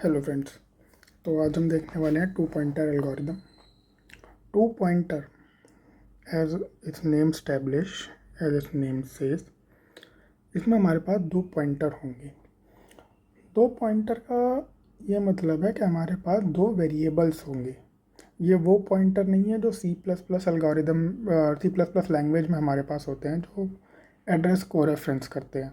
Hello friends. तो आज हम देखने वाले हैं two pointer algorithm. Two pointer as its name establish as its name says, इसमें हमारे पास दो पॉइंटर होंगे। दो पॉइंटर का ये मतलब है कि हमारे पास दो वेरिएबल्स होंगे। ये वो पॉइंटर नहीं है जो C plus plus algorithm C plus plus language में हमारे पास होते हैं, जो एड्रेस को रेफरेंस करते हैं।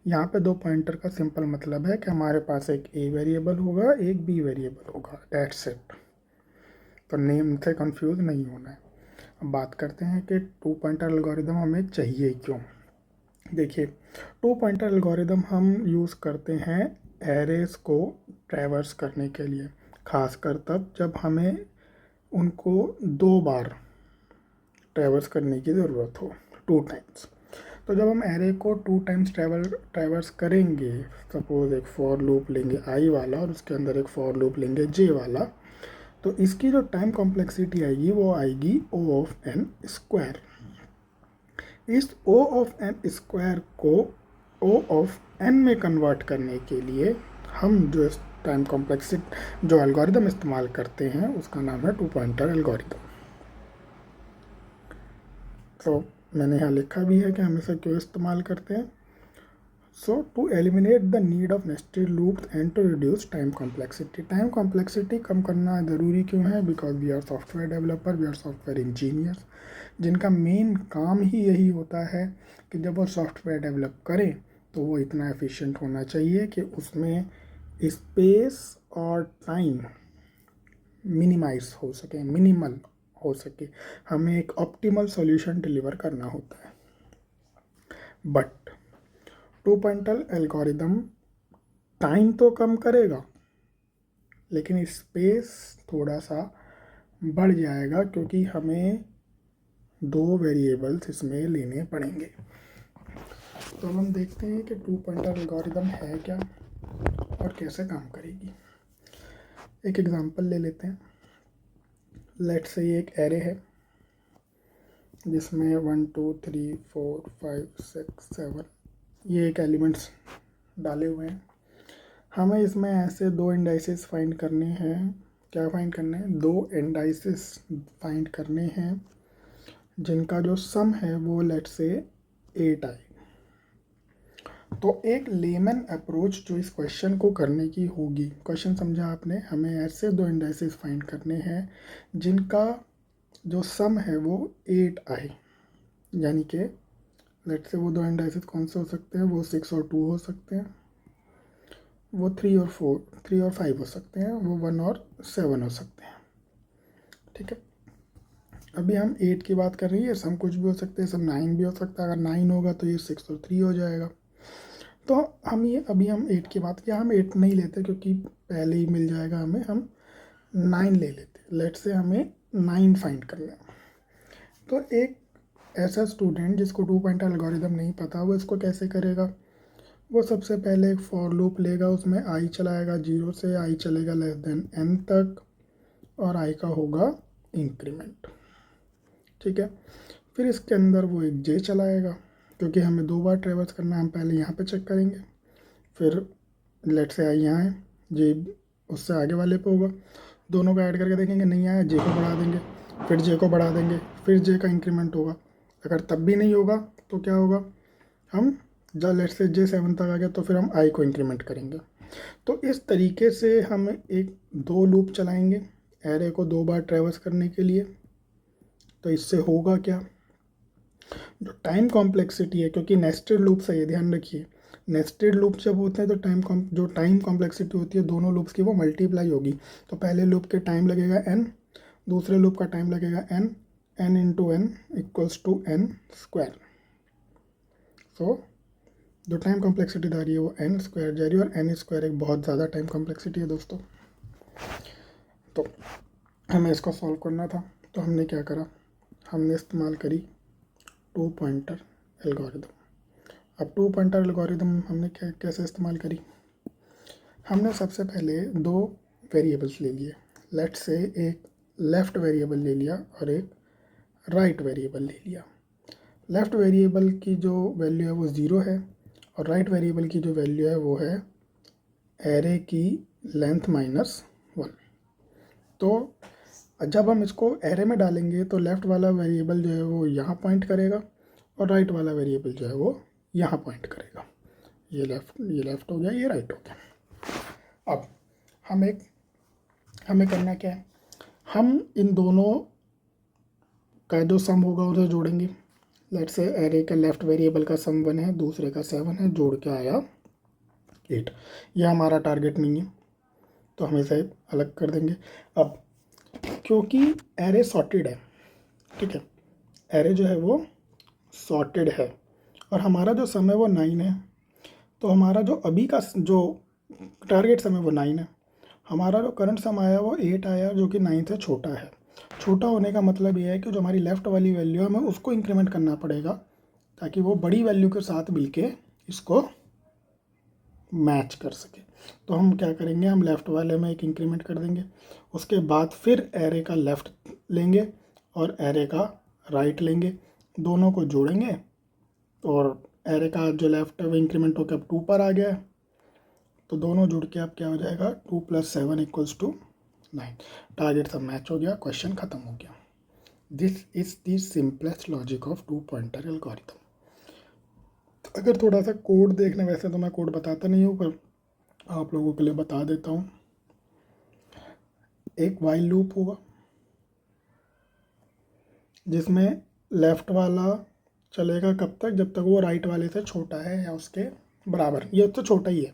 यहाँ पे दो पॉइंटर का सिंपल मतलब है कि हमारे पास एक ए वेरिएबल होगा, एक बी वेरिएबल होगा, दैट्स इट। तो नेम से कंफ्यूज नहीं होना है। अब बात करते हैं कि टू पॉइंटर एल्गोरिदम हमें चाहिए क्यों। देखिए, टू पॉइंटर एल्गोरिदम हम यूज़ करते हैं एरेस को ट्रैवर्स करने के लिए, खासकर तब जब हमें उनको दो बार ट्रैवर्स करने की ज़रूरत हो, टू टाइम्स। तो जब हम एरे को टू टाइम्स ट्रैवर्स करेंगे, सपोज एक फॉर लूप लेंगे आई वाला और उसके अंदर एक फॉर लूप लेंगे जे वाला, तो इसकी जो टाइम कॉम्प्लेक्सिटी आएगी वो आएगी ओ ऑफ एन स्क्वायर। इस ओ ऑफ एन स्क्वायर को ओ ऑफ एन में कन्वर्ट करने के लिए हम जो टाइम कॉम्प्लेक्सिटी जो एल्गोरिदम इस्तेमाल करते हैं उसका नाम है टू पॉइंटर एल्गोरिदम। तो मैंने यहाँ लिखा भी है कि हम इसे क्यों इस्तेमाल करते हैं। So to eliminate the need of nested loops and to reduce time complexity. Time complexity कम करना ज़रूरी क्यों है? Because we are software developer, we are software engineers, जिनका मेन काम ही यही होता है कि जब वो सॉफ्टवेयर डेवलप करें तो वो इतना एफिशिएंट होना चाहिए कि उसमें स्पेस और टाइम मिनिमाइज हो सके, मिनिमल हो सके। हमें एक ऑप्टिमल सॉल्यूशन डिलीवर करना होता है। But two pointer algorithm time तो कम करेगा, लेकिन स्पेस थोड़ा सा बढ़ जाएगा, क्योंकि हमें दो वेरिएबल्स इसमें लेने पड़ेंगे। तो अब हम देखते हैं कि टू पॉइंटर एल्गोरिदम है क्या और कैसे काम करेगी। एक एग्जांपल ले लेते हैं। लेट्स से ये एक एरे है जिसमें 1 2 3 4 5 6 7 ये एक एलिमेंट्स डाले हुए हैं। हमें इसमें ऐसे दो इंडाइसेस फाइंड करने हैं। क्या फाइंड करने हैं? दो इंडाइसेस फाइंड करने हैं जिनका जो सम है वो लेट से 8 आए। तो एक लेमन अप्रोच जो इस क्वेश्चन को करने की होगी, क्वेश्चन समझा आपने, हमें ऐसे दो इंडाइसेस फाइंड करने हैं जिनका जो सम है वो 8 आए। यानी कि लेट से वो दो इंडाइसेस कौन से हो सकते हैं? वो 6 और 2 हो सकते हैं, वो 3 और 5 हो सकते हैं, वो 1 और 7 हो सकते हैं। ठीक है, अभी हम 8 की बात कर रही है, सम कुछ भी हो सकते हैं, सब 9 भी हो सकता है। अगर 9 होगा तो ये 6 और 3 हो जाएगा। तो हम ये अभी हम 8 की बात किया, हम 8 नहीं लेते क्योंकि पहले ही मिल जाएगा हमें, हम 9 ले लेते। लेट से हमें 9 फाइंड करना है। तो एक ऐसा स्टूडेंट जिसको टू पॉइंटर एल्गोरिदम नहीं पता, वो इसको कैसे करेगा? वो सबसे पहले एक फॉर लूप लेगा, उसमें आई चलाएगा, 0 से आई चलेगा लेस देन n तक, और आई का होगा इंक्रीमेंट। ठीक है, फिर इसके अंदर वो एक जे चलाएगा, क्योंकि हमें दो बार ट्रेवर्स करना है, हम पहले यहाँ पे चेक करेंगे, फिर लेट से आई यहाँ है, जे उससे आगे वाले पे होगा, दोनों को ऐड करके देखेंगे, नहीं आया जे को बढ़ा देंगे, फिर जे को बढ़ा देंगे, फिर जे का इंक्रीमेंट होगा। अगर तब भी नहीं होगा तो क्या होगा? हम जब लेट से जे 7 तक आ गया तो फिर हम आई को इंक्रीमेंट करेंगे। तो इस तरीके से हम एक दो लूप चलाएंगे एरे को दो बार ट्रेवर्स करने के लिए। तो इससे होगा क्या? जो टाइम कॉम्प्लेक्सिटी है, क्योंकि नेस्टेड लूप से ये ध्यान रखिए, नेस्टेड लूप जब होते हैं तो जो टाइम कॉम्प्लेक्सिटी होती है दोनों लूप्स की वो मल्टीप्लाई होगी। तो पहले लूप के टाइम लगेगा n, दूसरे लूप का टाइम लगेगा n into n equals to n square. So जो टाइम कॉम्प्लेक्सिटी आ रही है वो n स्क्वायर जा रही है, और n स्क्वायर एक बहुत ज़्यादा टाइम कॉम्प्लेक्सिटी है दोस्तों। तो हमें इसको सॉल्व करना था, तो हमने क्या करा? हमने इस्तेमाल करी टू पॉइंटर एल्गोरिदम। अब टू पॉइंटर एल्गोरिदम हमने कैसे इस्तेमाल करी? हमने सबसे पहले दो वेरिएबल्स ले लिए। लेट से एक लेफ़्ट वेरिएबल ले लिया और एक राइट वेरिएबल ले लिया। लेफ़्ट वेरिएबल की जो वैल्यू है वो 0 है, और राइट वेरिएबल की जो वैल्यू है वो है एरे की लेंथ माइनस 1। तो जब हम इसको एरे में डालेंगे तो लेफ़्ट वाला वेरिएबल जो है वो यहाँ पॉइंट करेगा और राइट वाला वेरिएबल जो है वो यहाँ पॉइंट करेगा। ये लेफ़्ट हो गया, ये राइट हो गया। अब हमें करना क्या है, हम इन दोनों का जो सम होगा उसे जोड़ेंगे। लेट्स से एरे का लेफ़्ट वेरिएबल का सम 1 है, दूसरे का 7 है, जोड़ के आया 8। यह हमारा टारगेट नहीं है तो हम इसे अलग कर देंगे। अब क्योंकि एरे सॉर्टेड है, ठीक है, एरे जो है वो सॉर्टेड है और हमारा जो सम है वो 9 है, तो हमारा जो अभी का जो टारगेट सम है वो 9 है। हमारा जो करंट सम आया वो 8 आया, जो कि 9 से छोटा है। छोटा होने का मतलब ये है कि जो हमारी लेफ़्ट वाली वैल्यू है हमें उसको इंक्रीमेंट करना पड़ेगा ताकि वो बड़ी वैल्यू के साथ मिलके इसको मैच कर सके। तो हम क्या करेंगे, हम लेफ़्ट वाले में एक इंक्रीमेंट कर देंगे, उसके बाद फिर एरे का लेफ़्ट लेंगे और एरे का राइट लेंगे, दोनों को जोड़ेंगे और एरे का जो लेफ़्ट है वो इंक्रीमेंट होकर अब 2 पर आ गया है, तो दोनों जुड़ के अब क्या हो जाएगा 2 + 7 = 9। टारगेट सब मैच हो गया, क्वेश्चन ख़त्म हो गया। This is the simplest logic of 2 pointer algorithm. अगर थोड़ा सा कोड देखना, वैसे तो मैं कोड बताता नहीं हूँ पर आप लोगों के लिए बता देता हूँ। एक वाइल लूप होगा जिसमें लेफ़्ट वाला चलेगा कब तक, जब तक वो राइट वाले से छोटा है या उसके बराबर। ये तो छोटा ही है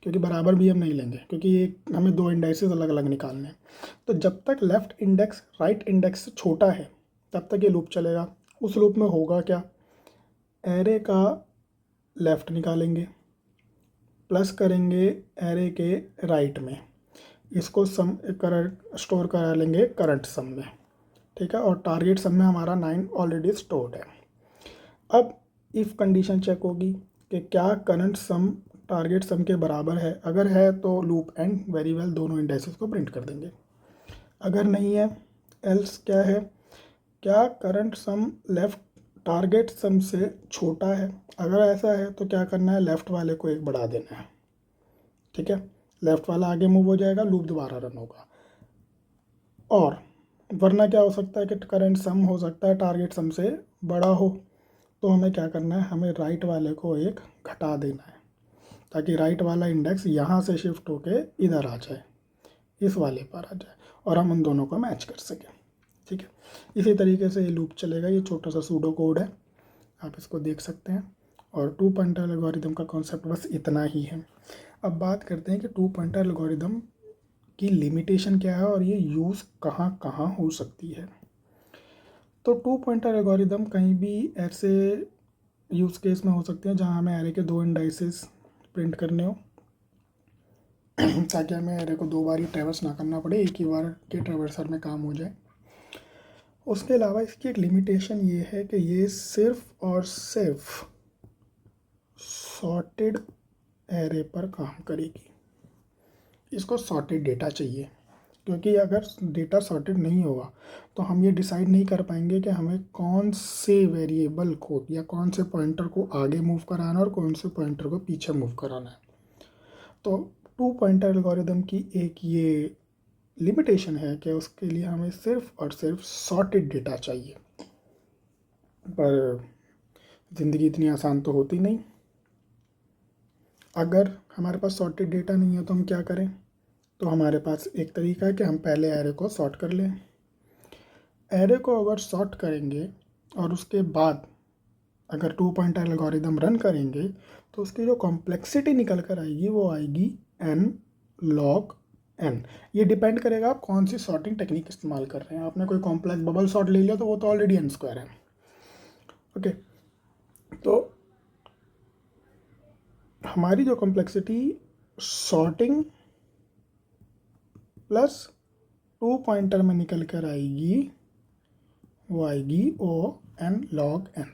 क्योंकि बराबर भी हम नहीं लेंगे, क्योंकि ये हमें 2 इंडेक्सेस अलग अलग निकालने हैं। तो जब तक लेफ़्ट इंडेक्स राइट इंडेक्स से छोटा है तब तक ये लूप चलेगा। उस लूप में होगा क्या, एरे का लेफ़्ट निकालेंगे, प्लस करेंगे एरे के राइट में, इसको स्टोर करा लेंगे करंट सम में, ठीक है, और टारगेट सम में हमारा 9 ऑलरेडी स्टोर्ड है। अब इफ़ कंडीशन चेक होगी कि क्या करंट सम टारगेट सम के बराबर है। अगर है तो लूप एंड वेरी वेल दोनों इंडेक्सेस को प्रिंट कर देंगे। अगर नहीं है, एल्स क्या है, क्या करंट सम लेफ़्ट टारगेट सम से छोटा है। अगर ऐसा है तो क्या करना है, लेफ़्ट वाले को एक बढ़ा देना है, ठीक है, लेफ़्ट वाला आगे मूव हो जाएगा, लूप दोबारा रन होगा। और वरना क्या हो सकता है कि करंट सम हो सकता है टारगेट सम से बड़ा हो, तो हमें क्या करना है, हमें राइट वाले को एक घटा देना है ताकि राइट वाला इंडेक्स यहाँ से शिफ्ट होके इधर आ जाए, इस वाले पर आ जाए और हम उन दोनों को मैच कर सकें, ठीक है। इसी तरीके से ये लूप चलेगा। ये छोटा सा सूडो कोड है, आप इसको देख सकते हैं। और 2 पॉइंटर एल्गोरिदम का कॉन्सेप्ट बस इतना ही है। अब बात करते हैं कि 2 पॉइंटर एल्गोरिदम की लिमिटेशन क्या है और ये यूज़ कहाँ कहाँ हो सकती है। तो 2 पॉइंटर एल्गोरिदम कहीं भी ऐसे यूज़ केस में हो सकते हैं जहाँ हमें एरे के 2 इंडाइसेस प्रिंट करने हो ताकि हमें एरे को 2 बार ही ट्रैवर्स ना करना पड़े, एक ही बार के ट्रैवर्सर में काम हो जाए। उसके अलावा इसकी एक लिमिटेशन ये है कि ये सिर्फ और सिर्फ सॉर्टेड एरे पर काम करेगी। इसको सॉर्टेड डेटा चाहिए, क्योंकि अगर डेटा सॉर्टेड नहीं होगा तो हम ये डिसाइड नहीं कर पाएंगे कि हमें कौन से वेरिएबल को या कौन से पॉइंटर को आगे मूव कराना है और कौन से पॉइंटर को पीछे मूव कराना है। तो 2 पॉइंटर एल्गोरिदम की एक ये लिमिटेशन है कि उसके लिए हमें सिर्फ और सिर्फ सॉर्टेड डेटा चाहिए। पर ज़िंदगी इतनी आसान तो होती नहीं। अगर हमारे पास सॉर्टेड डेटा नहीं है तो हम क्या करें, तो हमारे पास एक तरीका है कि हम पहले एरे को सॉर्ट कर लें। एरे को अगर सॉर्ट करेंगे और उसके बाद अगर 2 पॉइंटर एल्गोरिदम रन करेंगे तो उसकी जो कॉम्प्लेक्सिटी निकल कर आएगी वो आएगी n log n। ये डिपेंड करेगा आप कौन सी सॉर्टिंग टेक्निक इस्तेमाल कर रहे हैं। आपने कोई कॉम्प्लेक्स बबल सॉर्ट ले लिया तो वो तो ऑलरेडी n² है, ओके। तो हमारी जो कॉम्प्लेक्सिटी सॉर्टिंग प्लस 2 पॉइंटर में निकल कर आएगी वो आएगी O(n) log n,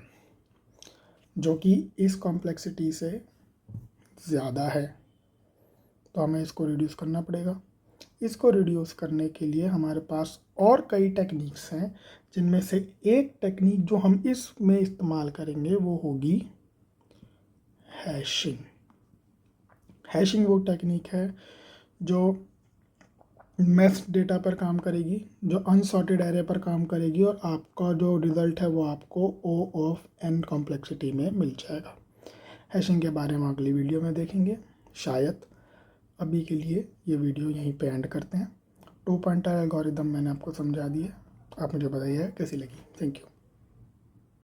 जो कि इस कॉम्प्लेक्सिटी से ज़्यादा है। तो हमें इसको रिड्यूस करना पड़ेगा। इसको रिड्यूस करने के लिए हमारे पास और कई टेक्निक्स हैं, जिनमें से एक टेक्निक जो हम इसमें इस्तेमाल करेंगे वो होगी हैशिंग। हैशिंग वो टेक्निक है जो मैश डेटा पर काम करेगी, जो अनसॉर्टेड एरे पर काम करेगी, और आपका जो रिज़ल्ट है वो आपको O ऑफ n कॉम्प्लेक्सिटी में मिल जाएगा। हैशिंग के बारे में अगली वीडियो में देखेंगे शायद। अभी के लिए ये वीडियो यहीं पे एंड करते हैं। 2 पॉइंटर एल्गोरिदम मैंने आपको समझा दिया। आप मुझे बताइए कैसी लगी। Thank you.